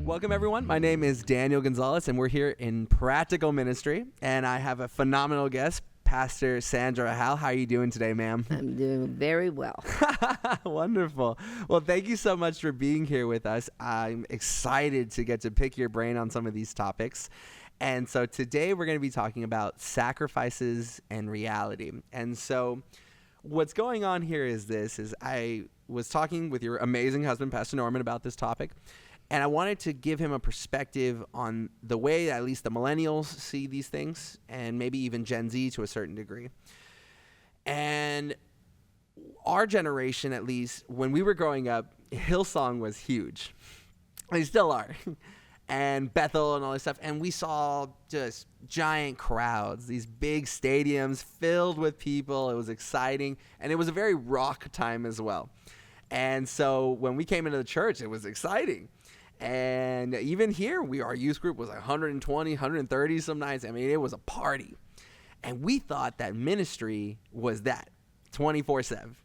Welcome, everyone. My name is Daniel Gonzalez, and we're here in Practical Ministry, and I have a phenomenal guest, Pastor Sandra Hal. How are you doing today, ma'am? I'm doing very well. Wonderful. Well, thank you so much for being here with us. I'm excited to get to pick your brain on some of these topics. And so today we're going to be talking about sacrifices and reality. And so what's going on here is I was talking with your amazing husband, Pastor Norman, about this topic. And I wanted to give him a perspective on the way at least the millennials see these things, and maybe even Gen Z to a certain degree. And our generation, at least, when we were growing up, Hillsong was huge. They still are. And Bethel and all this stuff. And we saw just giant crowds, these big stadiums filled with people. It was exciting. And it was a very rock time as well. And so when we came into the church, it was exciting. And even here, our youth group was like 120, 130 some nights. I mean, it was a party. And we thought that ministry was that, 24/7.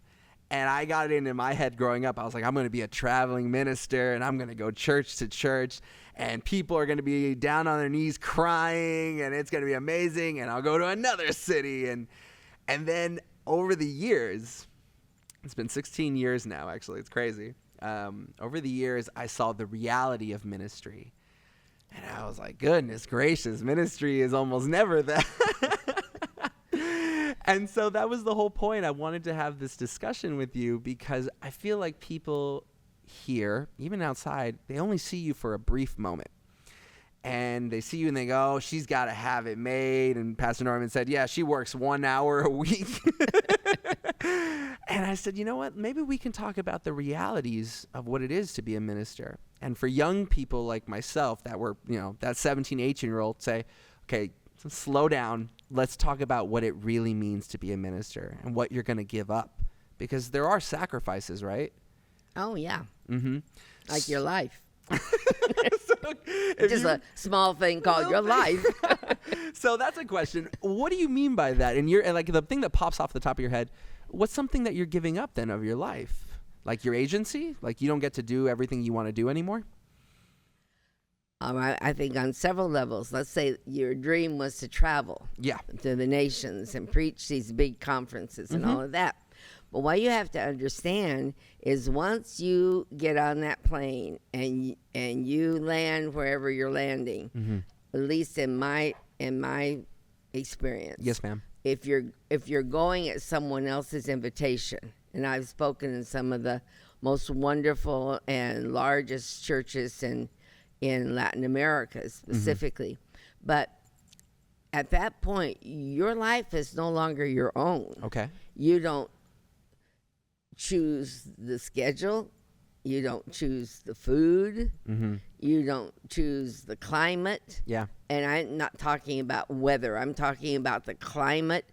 And I got it into my head growing up. I was like, I'm going to be a traveling minister, and I'm going to go church to church, and people are going to be down on their knees crying, and it's going to be amazing, and I'll go to another city. And then over the years, it's been 16 years now, actually. It's crazy. Over the years, I saw the reality of ministry. And I was like, goodness gracious, ministry is almost never that. And so that was the whole point. I wanted to have this discussion with you because I feel like people here, even outside, they only see you for a brief moment. And they see you and they go, oh, she's got to have it made. And Pastor Norman said, yeah, she works 1 hour a week. And I said, you know what? Maybe we can talk about the realities of what it is to be a minister. And for young people like myself that were, that 17, 18-year-old say, okay, slow down. Let's talk about what it really means to be a minister and what you're going to give up. Because there are sacrifices, right? Oh, yeah. Mm-hmm. Like your life. So Just a small thing called your life. So that's a question. What do you mean by that? And like the thing that pops off the top of your head, what's something that you're giving up then of your life? Like your agency? Like you don't get to do everything you want to do anymore? I think on several levels. Let's say your dream was to travel to the nations and preach these big conferences and all of that. But what you have to understand is once you get on that plane and you land wherever you're landing, at least in my experience. Yes, ma'am. If you're going at someone else's invitation, and I've spoken in some of the most wonderful and largest churches in Latin America specifically, but at that point, your life is no longer your own. Okay. You don't choose the schedule. You don't choose the food. You don't choose the climate. Yeah. And I'm not talking about weather. I'm talking about the climate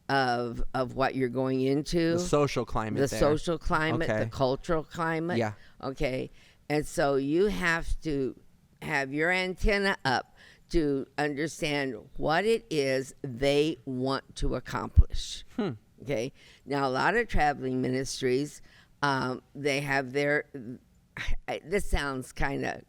of what you're going into. The social climate. Social climate, okay. The cultural climate. Yeah. Okay. And so you have to have your antenna up to understand what it is they want to accomplish. Okay. Now, a lot of traveling ministries, they have their, this sounds kind of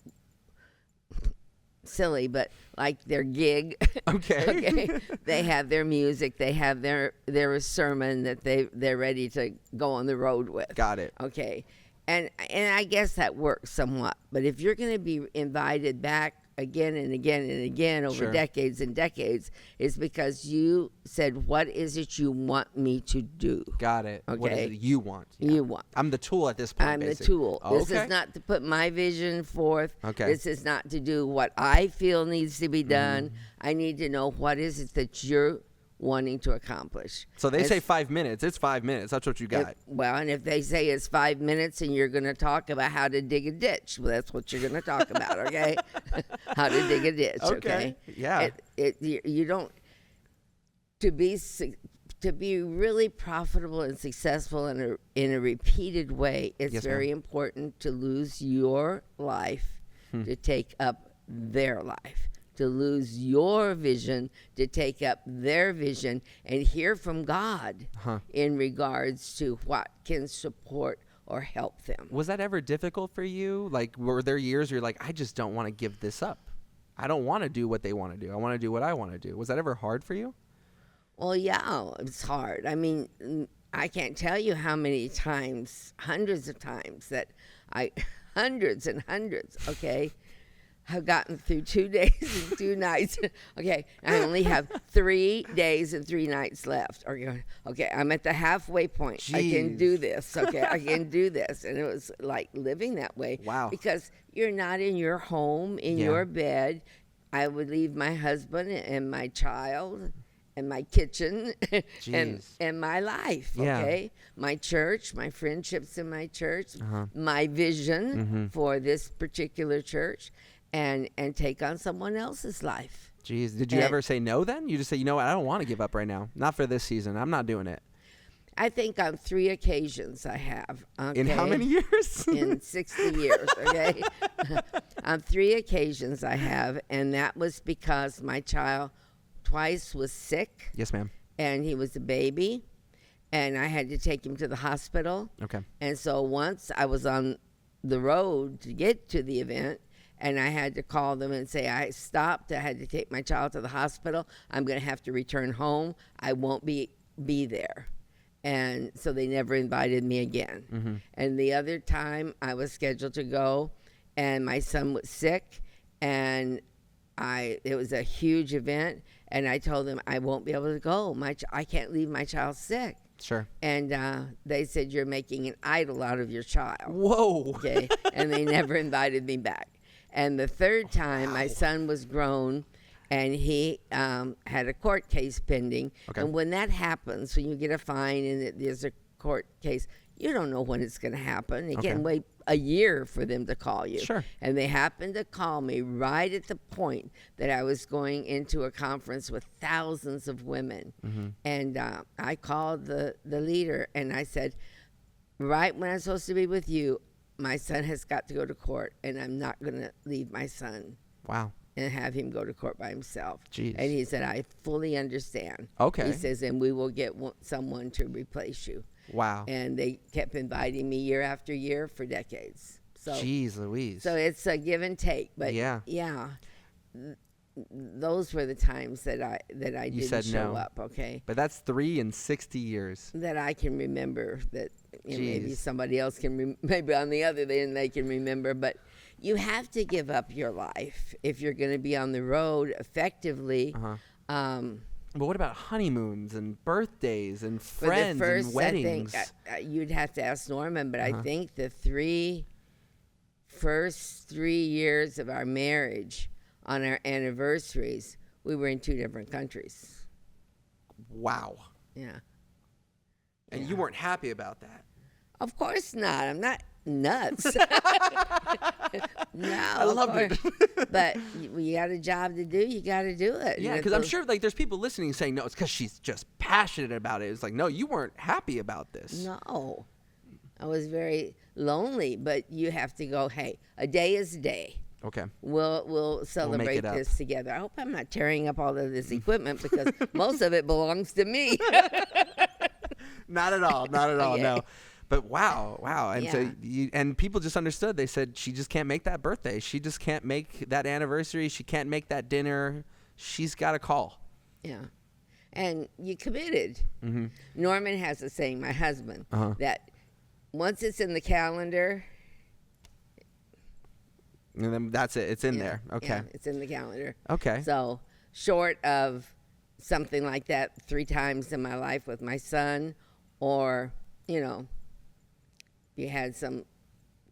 silly, but like their gig. Okay. Okay. They have their music. They have their sermon that they're ready to go on the road with. Got it. Okay. And I guess that works somewhat. But if you're going to be invited back again and again and again over decades and decades, it's because you said, what is it you want me to do? Got it. Okay. What is it you want? Yeah. You want. I'm the tool at this point. I'm basically. the tool. Oh, This is not to put my vision forth. Okay. This is not to do what I feel needs to be done. I need to know what is it that you're wanting to accomplish. So they say 5 minutes. It's 5 minutes. That's what you got. And if they say it's 5 minutes and you're going to talk about how to dig a ditch, well, that's what you're going to talk about, okay? How to dig a ditch, okay? Yeah. You don't, to be really profitable and successful in a repeated way, it's very important to lose your life to take up their life. To lose your vision, to take up their vision, and hear from God in regards to what can support or help them. Was that ever difficult for you? Like, were there years where you're like, I just don't want to give this up? I don't want to do what they want to do. I want to do what I want to do. Was that ever hard for you? Well, yeah, it's hard. I mean, I can't tell you how many times, hundreds of times hundreds and hundreds, okay, have gotten through 2 days and 2 nights. Okay, I only have 3 days and 3 nights left. Okay, I'm at the halfway point. Jeez. I can do this. Okay, I can do this. And it was like living that way. Wow. Because you're not in your home, in your bed. I would leave my husband and my child and my kitchen and my life, okay? My church, my friendships in my church, my vision for this particular church, and take on someone else's life. Jeez, did you ever say no then? You just say, you know what, I don't want to give up right now. Not for this season. I'm not doing it. I think on 3 occasions I have. Okay? In how many years? In 60 years, okay? On 3 occasions I have, and that was because my child twice was sick. Yes, ma'am. And he was a baby, and I had to take him to the hospital. Okay. And so once I was on the road to get to the event, and I had to call them and say, I stopped. I had to take my child to the hospital. I'm going to have to return home. I won't be there. And so they never invited me again. And the other time I was scheduled to go, and my son was sick, and it was a huge event, and I told them I won't be able to go. I can't leave my child sick. Sure. And they said, you're making an idol out of your child. Whoa. Okay. And they never invited me back. And the third time, my son was grown, and he had a court case pending. Okay. And when that happens, when you get a fine and there's a court case, you don't know when it's going to happen. You can't wait a year for them to call you. Sure. And they happened to call me right at the point that I was going into a conference with thousands of women. And I called the leader, and I said, right when I'm supposed to be with you, my son has got to go to court, and I'm not going to leave my son. Wow. And have him go to court by himself. Jeez. And he said, I fully understand. Okay. He says, and we will get someone to replace you. Wow. And they kept inviting me year after year for decades. So, Jeez Louise. So it's a give and take. But yeah, those were the times that I didn't show up. Okay. But that's 3 in 60 years. That I can remember. That maybe somebody else can. Maybe on the other end they can remember. But you have to give up your life if you're going to be on the road effectively. But what about honeymoons and birthdays and friends and weddings? I think you'd have to ask Norman, but I think the first 3 years of our marriage, on our anniversaries, we were in 2 different countries. Wow. Yeah. And you weren't happy about that? Of course not. I'm not nuts. No, I love it. But you got a job to do, you got to do it. Yeah, because I'm sure there's people listening saying, no, it's because she's just passionate about it. It's like, no, you weren't happy about this. No. I was very lonely, but you have to go, hey, a day is a day. Okay. We'll celebrate this together. I hope I'm not tearing up all of this equipment because most of it belongs to me. Not at all. Not at all. Okay. No. But wow. And so and people just understood. They said she just can't make that birthday. She just can't make that anniversary. She can't make that dinner. She's got to call. Yeah. And you committed. Norman has a saying, my husband, that once it's in the calendar, and then that's it. It's in there. Okay. Yeah, it's in the calendar. Okay. So short of something like that 3 times in my life with my son, or, you had some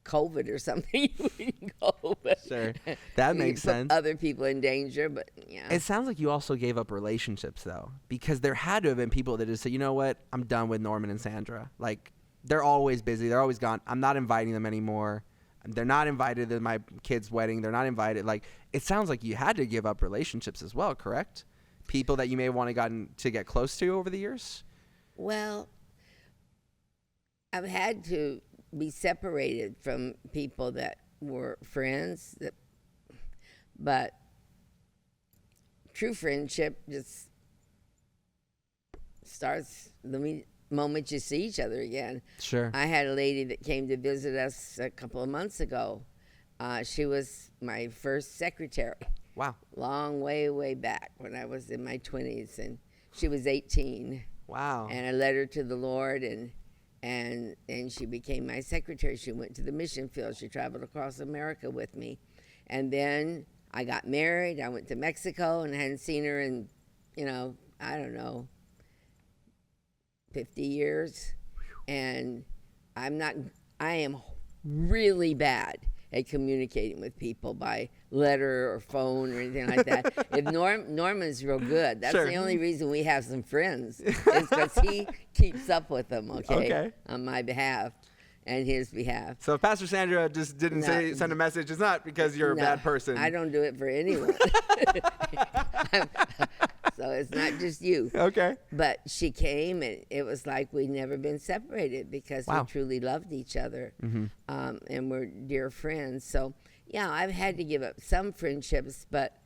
COVID or something, you wouldn't go. But sure. That makes sense. Other people in danger, but yeah. It sounds like you also gave up relationships, though, because there had to have been people that just said, you know what, I'm done with Norman and Sandra. Like, they're always busy. They're always gone. I'm not inviting them anymore. They're not invited to my kid's wedding. They're not invited. Like, it sounds like you had to give up relationships as well, correct? People that you may have gotten to get close to over the years? Well, I've had to be separated from people that were friends, but true friendship just starts moment you see each other again. Sure. I had a lady that came to visit us a couple of months ago. She was my first secretary. Wow. Long way back when I was in my 20s, and she was 18. Wow. And I led her to the Lord, and she became my secretary. She went to the mission field. She traveled across America with me. And then I got married. I went to Mexico, and I hadn't seen her in, I don't know, 50 years. And I am really bad at communicating with people by letter or phone or anything like that. If Norman's real good. That's the only reason we have some friends, is because he keeps up with them, okay, on my behalf and his behalf. So if Pastor Sandra just didn't send a message, it's not because you're a bad person. I don't do it for anyone. So it's not just you. Okay. But she came, and it was like we'd never been separated, because we truly loved each other, and we're dear friends. So, yeah, I've had to give up some friendships, but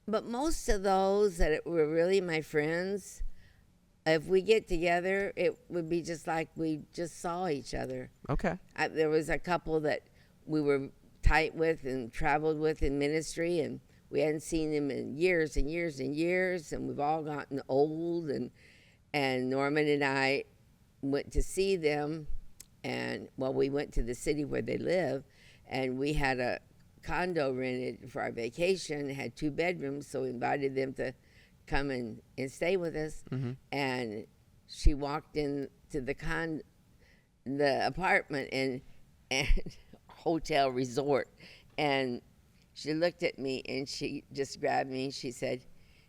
most of those that were really my friends, if we get together, it would be just like we just saw each other. Okay. There was a couple that we were tight with and traveled with in ministry, and we hadn't seen them in years and years and years, and we've all gotten old, and Norman and I went to see them, and we went to the city where they live, and we had a condo rented for our vacation. It had 2 bedrooms, so we invited them to come and stay with us. And she walked into the apartment and hotel resort, and she looked at me, and she just grabbed me, and she said,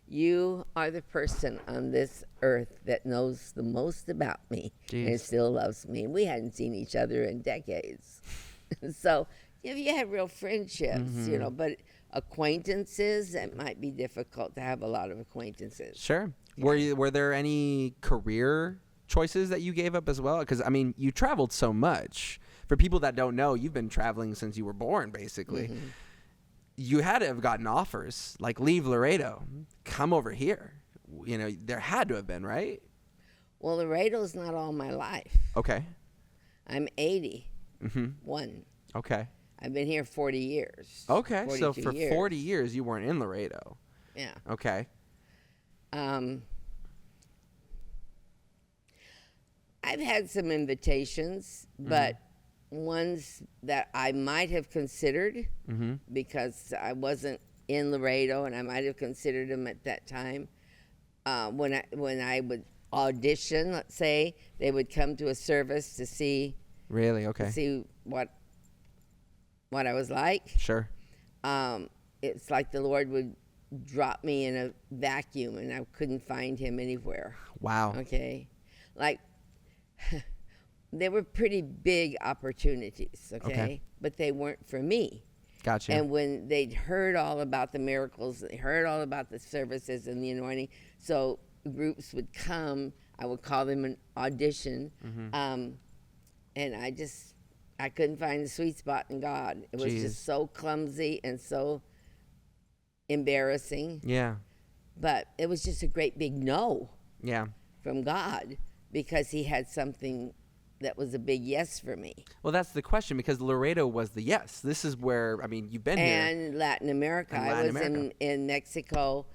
"You are the person on this earth that knows the most about me and still loves me." And we hadn't seen each other in decades. So you had real friendships, but acquaintances, it might be difficult to have a lot of acquaintances. Sure. Were there any career choices that you gave up as well? Because, I mean, you traveled so much. For people that don't know, you've been traveling since you were born, basically. You had to have gotten offers, like leave Laredo, come over here. There had to have been, right? Well, Laredo's not all my life. Okay. I'm 81. Okay. I've been here 40 years. Okay, so for 40 years, you weren't in Laredo. Yeah. Okay. I've had some invitations, but ones that I might have considered because I wasn't in Laredo, and I might have considered them at that time. When I would audition, let's say, they would come to a service to see. Really? Okay. To see what I was like. Sure. It's like the Lord would drop me in a vacuum, and I couldn't find him anywhere. Wow. Okay. Like, they were pretty big opportunities, okay? But they weren't for me. Gotcha. And when they'd heard all about the miracles, they heard all about the services and the anointing, so groups would come, I would call them an audition, and I couldn't find the sweet spot in God. It was just so clumsy and so embarrassing. Yeah. But it was just a great big no. Yeah. From God, because he had something that was a big yes for me. Well, that's the question, because Laredo was the yes. This is where, you've been here. And Latin America. I was in Mexico,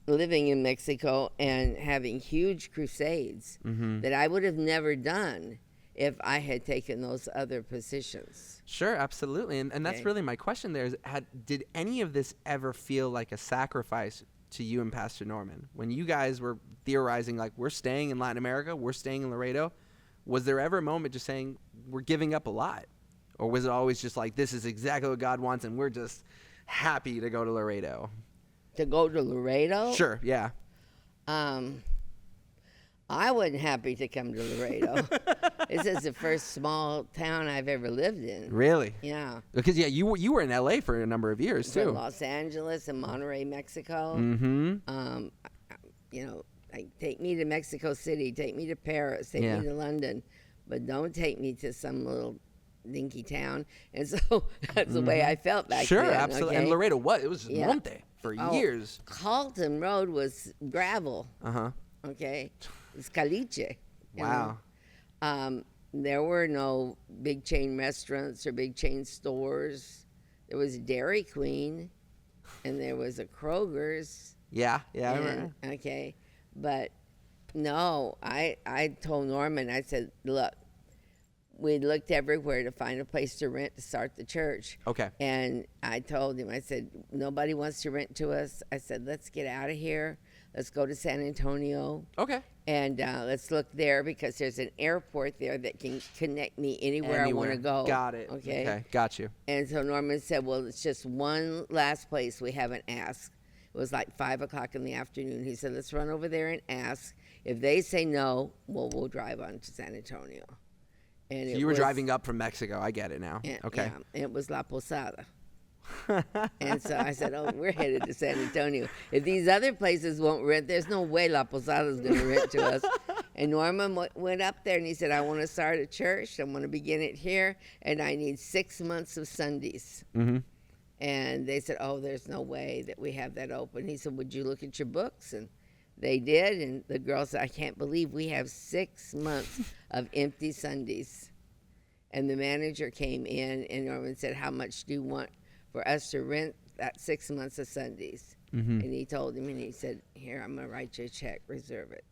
living in Mexico, and having huge crusades that I would have never done if I had taken those other positions. Sure, absolutely. And that's really my question there is, did any of this ever feel like a sacrifice to you and Pastor Norman? When you guys were theorizing, like, we're staying in Latin America, we're staying in Laredo, was there ever a moment just saying, we're giving up a lot? Or was it always just like, this is exactly what God wants, and we're just happy to go to Laredo? To go to Laredo? Sure, yeah. I wasn't happy to come to Laredo. This is the first small town I've ever lived in. Really? Yeah. Because, you were in L.A. for a number of years, too. Los Angeles and Monterrey, Mexico. Like, take me to Mexico City, take me to Paris, take me to London, but don't take me to some little dinky town. And so that's the way I felt back then. Sure, absolutely. Okay? And Laredo, it was just Monte for years. Carlton Road was gravel. Uh-huh. Okay. It's caliche. Wow. There were no big chain restaurants or big chain stores. There was Dairy Queen, and there was a Kroger's. Yeah, I remember. Okay, but no, I told Norman, I said, look, we looked everywhere to find a place to rent to start the church. Okay. And I told him, I said, nobody wants to rent to us. I said, let's get out of here. Let's go to San Antonio. Okay. And let's look there because there's an airport there that can connect me anywhere I want to go. Got it. Okay. Got you. And so Norman said, well, it's just one last place we haven't asked. It was like 5 o'clock in the afternoon. He said, let's run over there and ask. If they say no, well, we'll drive on to San Antonio. And so you were driving up from Mexico. I get it now. Okay. Yeah, it was La Posada. And so I said, oh, we're headed to San Antonio. If these other places won't rent, there's no way La Posada's going to rent to us. And Norman went up there and he said, I want to start a church. I want to begin it here. And I need 6 months of Sundays. Mm-hmm. And they said, oh, there's no way that we have that open. He said, would you look at your books? And they did. And the girl said, I can't believe we have 6 months of empty Sundays. And the manager came in and Norman said, how much do you want for us to rent that 6 months of Sundays? Mm-hmm. And he told him, and he said, here, I'm going to write you a check, reserve it.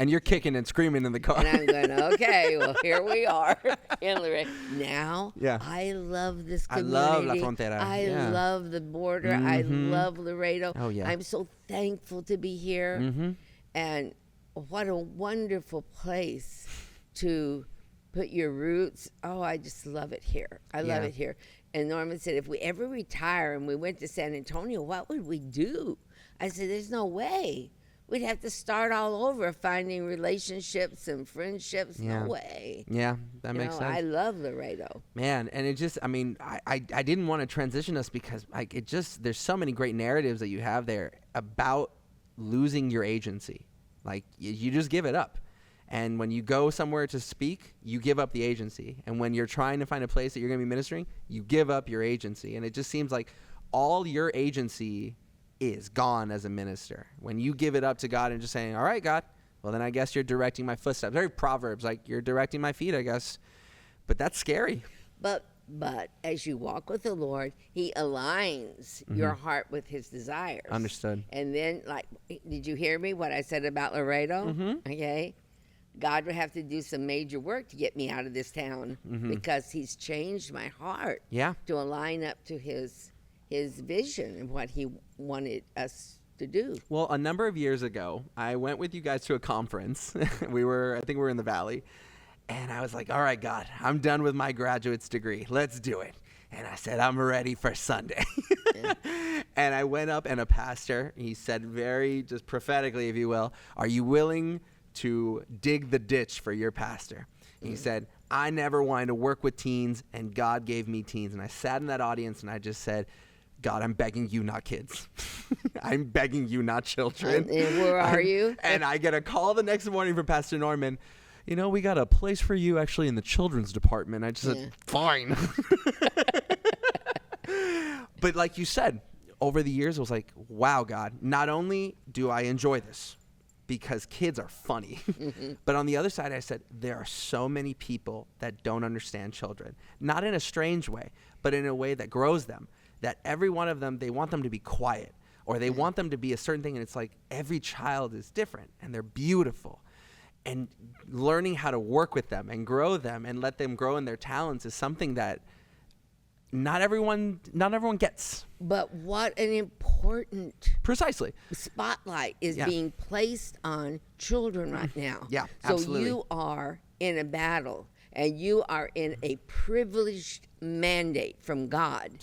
And you're kicking and screaming in the car. And I'm going, okay, well, here we are in Laredo. Now, yeah. I love this community. I love La Frontera. I love the border. Mm-hmm. I love Laredo. Oh, yeah. I'm so thankful to be here. Mm-hmm. And what a wonderful place to put your roots. Oh, I just love it here. I love it here. And Norman said, if we ever retire and we went to San Antonio, what would we do? I said, there's no way. We'd have to start all over, finding relationships and friendships. Yeah. No way. Yeah, that makes sense. I love Laredo. Man, and it just, I mean, I didn't want to transition us because there's so many great narratives that you have there about losing your agency. Like, you just give it up. And when you go somewhere to speak, you give up the agency. And when you're trying to find a place that you're going to be ministering, you give up your agency. And it just seems like all your agency is gone as a minister. When you give it up to God and just saying, all right, God, well, then I guess you're directing my footsteps. Very Proverbs, like you're directing my feet, I guess. But that's scary. But as you walk with the Lord, he aligns your heart with his desires. Understood. And then, like, did you hear me, what I said about Laredo? Mm-hmm. Okay. God would have to do some major work to get me out of this town because he's changed my heart to align up to his vision and what he wanted us to do. Well, a number of years ago, I went with you guys to a conference. I think we were in the Valley. And I was like, all right, God, I'm done with my graduate's degree. Let's do it. And I said, I'm ready for Sunday. And I went up and a pastor, he said very just prophetically, if you will, are you willing to dig the ditch for your pastor? And he said, I never wanted to work with teens, and God gave me teens. And I sat in that audience and I just said, God, I'm begging you, not kids. I'm begging you, not children. And where are you? And I get a call the next morning from Pastor Norman. You know, we got a place for you actually in the children's department. I just said, fine. But like you said, over the years, I was like, wow, God, not only do I enjoy this because kids are funny, but on the other side, I said, there are so many people that don't understand children, not in a strange way, but in a way that grows them, that every one of them, they want them to be quiet or they want them to be a certain thing. And it's like every child is different and they're beautiful. And learning how to work with them and grow them and let them grow in their talents is something that not everyone gets. But what an important precisely spotlight is being placed on children right now. Yeah, so absolutely. You are in a battle and you are in a privileged mandate from God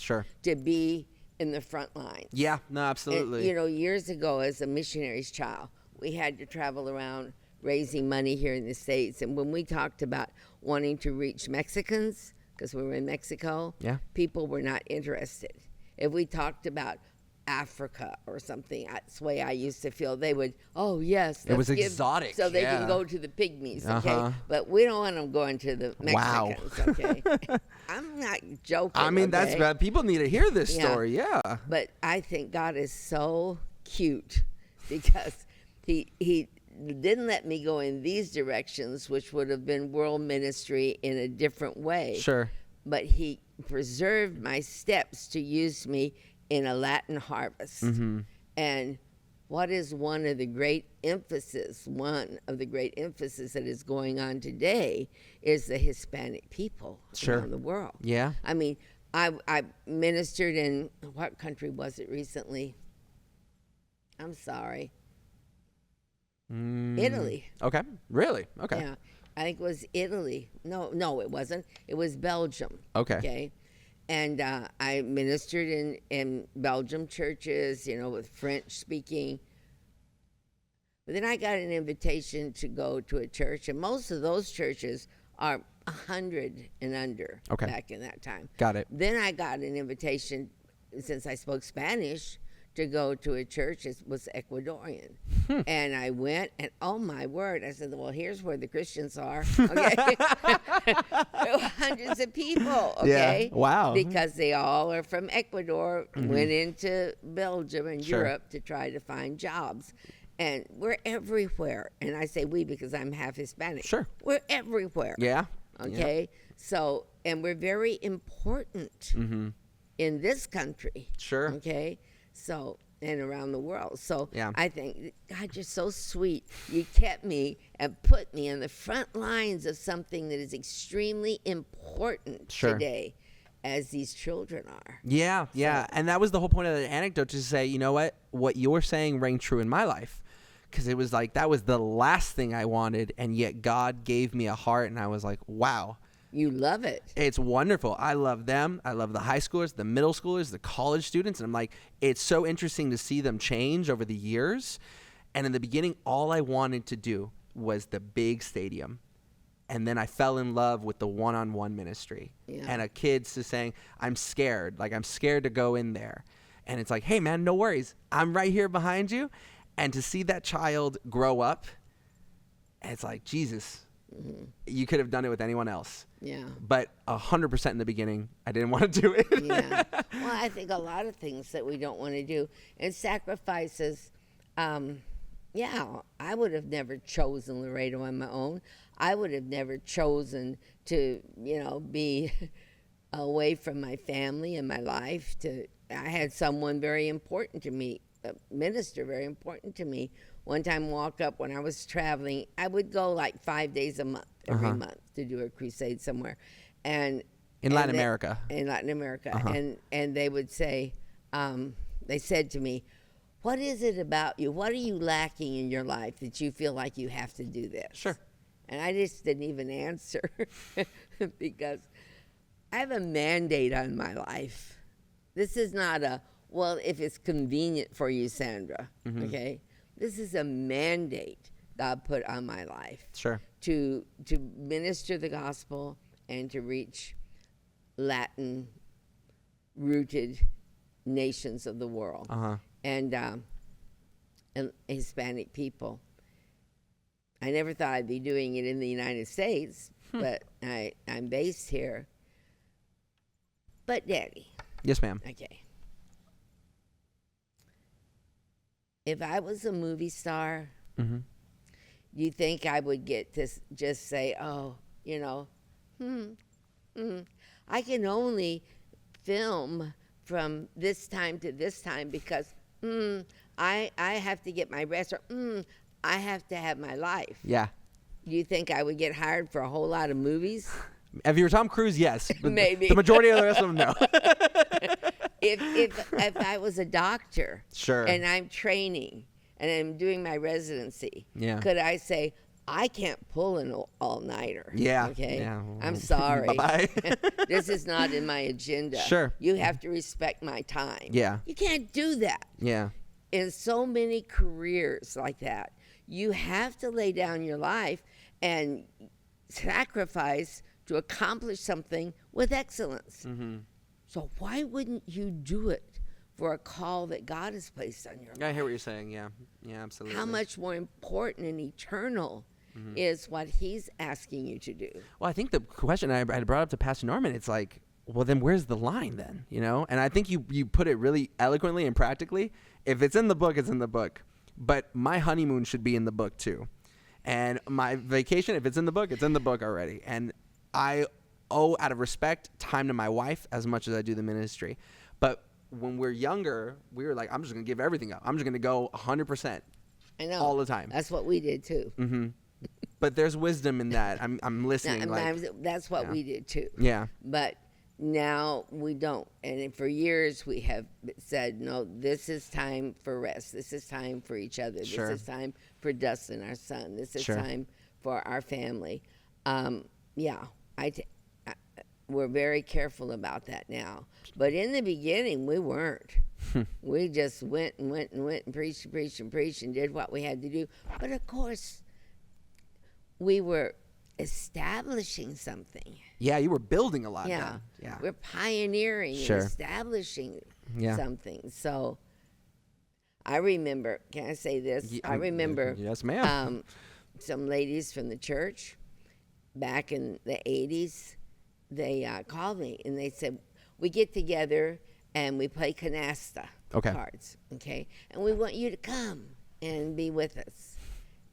to be in the front lines. Yeah, no, absolutely. And, years ago as a missionary's child, we had to travel around raising money here in the States. And when we talked about wanting to reach Mexicans, because we were in Mexico, people were not interested. If we talked about Africa or something, that's the way I used to feel. They would, oh, yes. It was exotic. So they can go to the pygmies, okay? But we don't want them going to the Mexicans, okay? I'm not joking. I mean, that's bad. People need to hear this story, But I think God is so cute because he didn't let me go in these directions, which would have been world ministry in a different way. Sure. But he preserved my steps to use me in a Latin harvest. Mm-hmm. And what is one of the great emphasis that is going on today is the Hispanic people around the world. Yeah. I mean, I ministered in, what country was it recently? I'm sorry. Italy. Okay. Really? Okay. Yeah. I think it was Italy. No, it wasn't. It was Belgium. Okay. And I ministered in Belgium churches, with French speaking. But then I got an invitation to go to a church, and most of those churches are 100 and under back in that time. Got it. Then I got an invitation, since I spoke Spanish, to go to a church. It was Ecuadorian. And I went, and oh my word, I said, well, here's where the Christians are. Okay. There were hundreds of people. Okay. Yeah. Wow. Because they all are from Ecuador, went into Belgium and Europe to try to find jobs. And we're everywhere. And I say we because I'm half Hispanic. Sure. We're everywhere. Yeah. Okay. Yeah. So, and we're very important in this country. Sure. Okay. So, and around the world. So I think, God, you're so sweet. You kept me and put me on the front lines of something that is extremely important today, as these children are. Yeah. So, and that was the whole point of the anecdote, to say, you know what you're saying rang true in my life. Because it was like, that was the last thing I wanted, and yet God gave me a heart, and I was like, wow. You love it. It's wonderful. I love them. I love the high schoolers, the middle schoolers, the college students. And I'm like, it's so interesting to see them change over the years. And in the beginning, all I wanted to do was the big stadium. And then I fell in love with the one-on-one ministry. Yeah. And a kid's just saying, I'm scared. Like, I'm scared to go in there. And it's like, hey, man, no worries. I'm right here behind you. And to see that child grow up, it's like, Jesus. Mm-hmm. You could have done it with anyone else. Yeah. But 100% in the beginning, I didn't want to do it. Yeah. Well, I think a lot of things that we don't want to do. And sacrifices, I would have never chosen Laredo on my own. I would have never chosen to, be away from my family and my life. I had someone very important to me, a minister very important to me. One time walk up when I was traveling, I would go like 5 days a month, every month, to do a crusade somewhere. And in Latin America. In Latin America. And they would say, they said to me, what is it about you? What are you lacking in your life that you feel like you have to do this? Sure. And I just didn't even answer because I have a mandate on my life. This is not if it's convenient for you, Sandra, okay? This is a mandate God put on my life. Sure. To minister the gospel and to reach Latin-rooted nations of the world and Hispanic people. I never thought I'd be doing it in the United States, but I'm based here. But, Daddy. Yes, ma'am. Okay. If I was a movie star, do you think I would get to just say, I can only film from this time to this time because I have to get my rest, or I have to have my life. Yeah. Do you think I would get hired for a whole lot of movies? If you were Tom Cruise, yes. Maybe. The majority of the rest of them, no. If I was a doctor, sure, and I'm training and I'm doing my residency, could I say, I can't pull an all-nighter? Yeah. Okay. Yeah. I'm sorry. Bye-bye. This is not in my agenda. Sure. You have to respect my time. Yeah. You can't do that. Yeah. In so many careers like that, you have to lay down your life and sacrifice to accomplish something with excellence. So why wouldn't you do it for a call that God has placed on your life? I hear what you're saying. Yeah. Yeah, absolutely. How much more important and eternal is what he's asking you to do? Well, I think the question I brought up to Pastor Norman, it's like, well, then where's the line then? And I think you put it really eloquently and practically. If it's in the book, it's in the book. but my honeymoon should be in the book too. And my vacation, if it's in the book, it's in the book already. And I owe, out of respect, time to my wife as much as I do the ministry. But when we're younger, we were like, I'm just going to give everything up. I'm just going to go 100%. I know. All the time. That's what we did too. Mm-hmm. But there's wisdom in that. I'm listening. That's what we did too. Yeah. But now we don't. And for years we have said, no, this is time for rest. This is time for each other. Sure. This is time for Dustin, our son. This is Sure. time for our family. We're very careful about that now. But in the beginning, we weren't. We just went and preached and did what we had to do. But of course, we were establishing something. Yeah, you were building a lot. Yeah. Then. Yeah. We're pioneering Sure. and establishing Yeah. something. So I remember, can I say this? I remember yes, ma'am. Some ladies from the church back in the 80s, they called me and they said, we get together and we play canasta cards, okay? And we want you to come and be with us.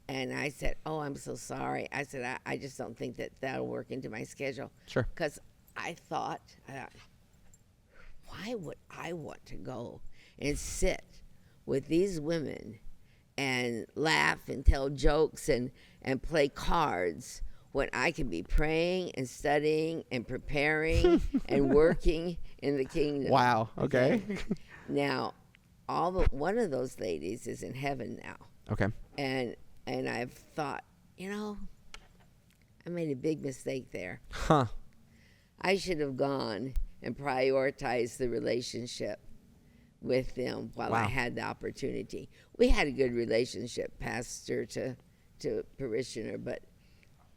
And I said, oh, I'm so sorry. I said, I just don't think that'll work into my schedule. Sure. Because I thought, why would I want to go and sit with these women and laugh and tell jokes and play cards when I could be praying and studying and preparing and working in the kingdom? Wow. Okay. Now, one of those ladies is in heaven now. Okay. And I've thought, I made a big mistake there. Huh. I should have gone and prioritized the relationship with them while I had the opportunity. We had a good relationship, pastor to parishioner, but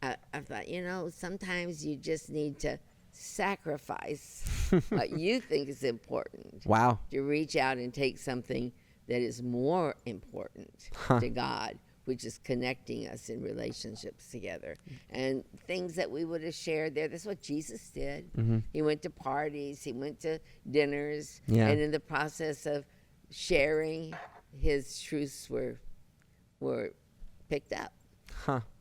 I thought, sometimes you just need to sacrifice what you think is important. Wow. To reach out and take something that is more important to God, which is connecting us in relationships together. And things that we would have shared there, that's what Jesus did. Mm-hmm. He went to parties, he went to dinners, Yeah. and in the process of sharing, his truths were picked up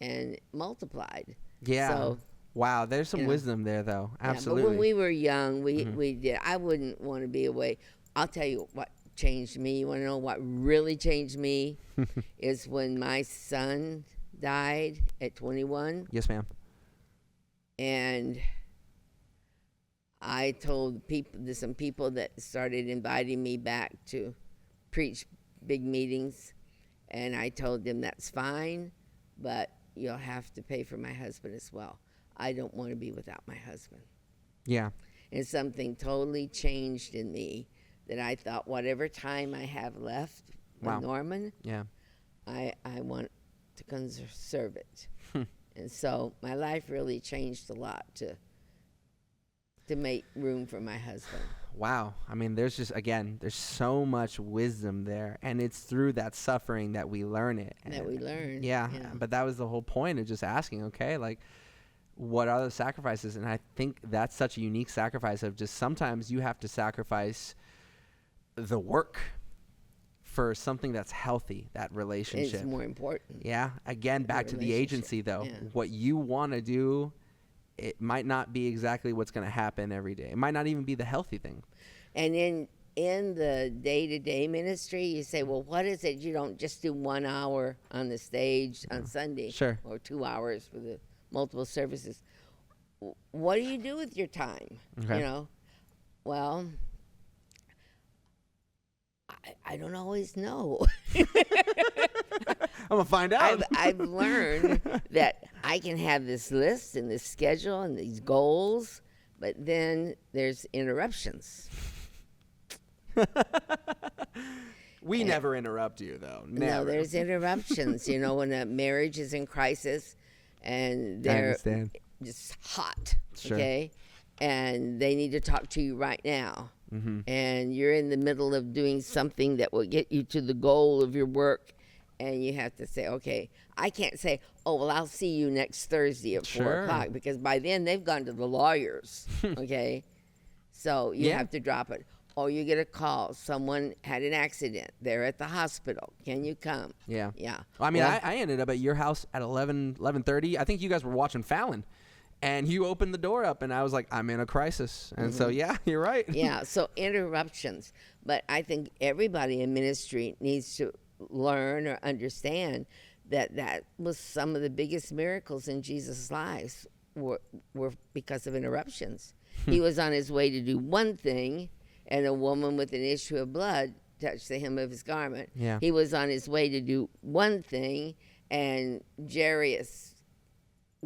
and multiplied. Yeah. So, wow. There's some wisdom there, though. Absolutely. Yeah, but when we were young, we did. I wouldn't want to be away. I'll tell you what changed me. You want to know what really changed me? Is when my son died at 21. Yes, ma'am. And I told some people that started inviting me back to preach big meetings, and I told them that's fine, but you'll have to pay for my husband as well. I don't want to be without my husband. Yeah. And something totally changed in me that I thought whatever time I have left with Norman, I want to conserve it. And so my life really changed a lot to make room for my husband. Wow. I mean, there's so much wisdom there. And it's through that suffering that we learn it. Yeah. But that was the whole point of just asking, okay, like, what are the sacrifices? And I think that's such a unique sacrifice of just sometimes you have to sacrifice the work for something that's healthy, that relationship. It's more important. Yeah. Again, back to the agency, though. Yeah. What you want to do, it might not be exactly what's going to happen every day. It might not even be the healthy thing. And in the day-to-day ministry, you say, well, what is it? You don't just do 1 hour on the stage on Sunday. Sure. Or 2 hours for the multiple services. What do you do with your time? Okay. Well, I don't always know. I'm going to find out. I've learned that I can have this list and this schedule and these goals, but then there's interruptions. We never interrupt you, though. Never. No, there's interruptions. When a marriage is in crisis and they're just hot, okay? And they need to talk to you right now. Mm-hmm. And you're in the middle of doing something that will get you to the goal of your work, and you have to say, okay, I can't say, oh, well, I'll see you next Thursday at 4 o'clock, because by then they've gone to the lawyers, okay? So you have to drop it. or you get a call, someone had an accident, they're at the hospital, can you come? Yeah. Yeah. Well, I mean, I ended up at your house at 11:30. I think you guys were watching Fallon, and you opened the door up, and I was like, I'm in a crisis. And so, yeah, you're right. Yeah, so interruptions. But I think everybody in ministry needs to learn or understand that was some of the biggest miracles in Jesus' lives were because of interruptions. He was on his way to do one thing, and a woman with an issue of blood touched the hem of his garment. Yeah. He was on his way to do one thing, and Jairus'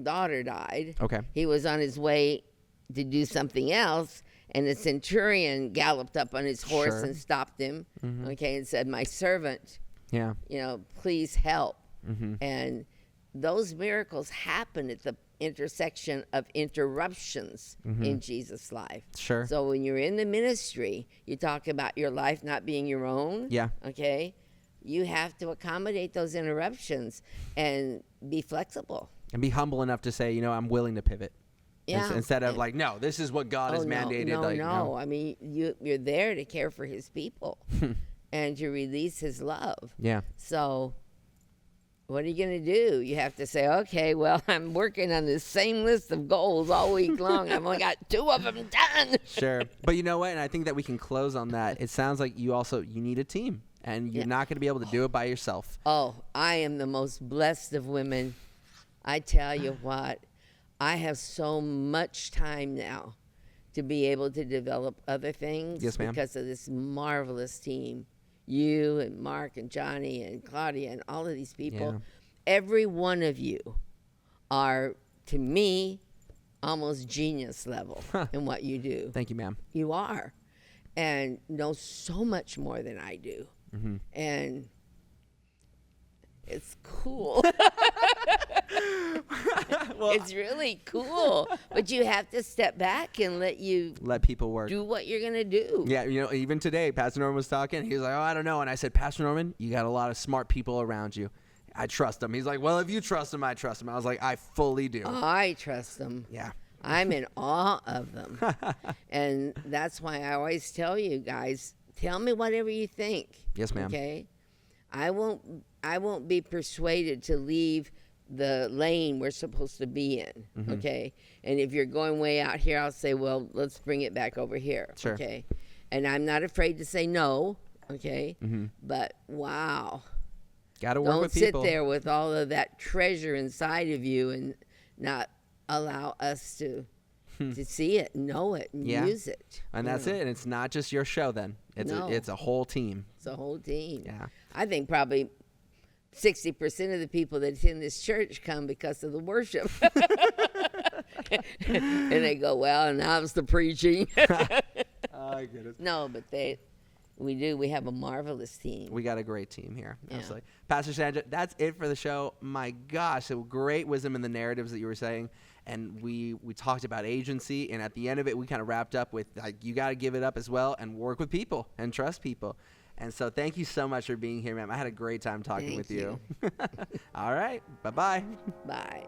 daughter died. Okay. He was on his way to do something else, and the centurion galloped up on his horse Sure. and stopped him, okay, and said, my servant, Yeah. please help. And those miracles happen at the intersection of interruptions in Jesus' life. Sure. So when you're in the ministry, you talk about your life not being your own. Yeah. Okay. You have to accommodate those interruptions and be flexible. And be humble enough to say, I'm willing to pivot. Yeah. Instead of like, no, this is what God has mandated. No. I mean, you're there to care for his people and to release his love. Yeah. So what are you going to do? You have to say, okay, well, I'm working on the same list of goals all week long. I've only got 2 of them done. Sure. But you know what? And I think that we can close on that. It sounds like you need a team, and you're not going to be able to do it by yourself. Oh, I am the most blessed of women. I tell you what, I have so much time now to be able to develop other things. Yes, ma'am. Because of this marvelous team. You and Mark and Johnny and Claudia and all of these people. Yeah. Every one of you are, to me, almost genius level in what you do. Thank you, ma'am. You are. And know so much more than I do. And it's cool. Well, it's really cool. But you have to step back and let people work. Do what you're going to do. Yeah, even today, Pastor Norman was talking. He was like, I don't know. And I said, Pastor Norman, you got a lot of smart people around you. I trust them. He's like, well, if you trust them, I trust them. I was like, I fully do. I trust them. Yeah. I'm in awe of them. And that's why I always tell you guys, tell me whatever you think. Yes, ma'am. Okay? I won't be persuaded to leave the lane we're supposed to be in, okay? And if you're going way out here, I'll say, well, let's bring it back over here, Sure. okay? And I'm not afraid to say no, okay? But wow. Got to work Don't with people. sit there with all of that treasure inside of you and not allow us to see it, know it, and use it. And that's it. And it's not just your show then. It's a whole team. It's a whole team. Yeah. I think probably 60% of the people that attend this church come because of the worship. And they go, well, and how's the preaching? I get it. No, but we do. We have a marvelous team. We got a great team here. Yeah. Absolutely. Pastor Sandra, that's it for the show. My gosh, so great wisdom in the narratives that you were saying. And we talked about agency. And at the end of it, we kind of wrapped up with, like, you got to give it up as well and work with people and trust people. And so thank you so much for being here, ma'am. I had a great time talking with you. All right. Bye-bye. Bye.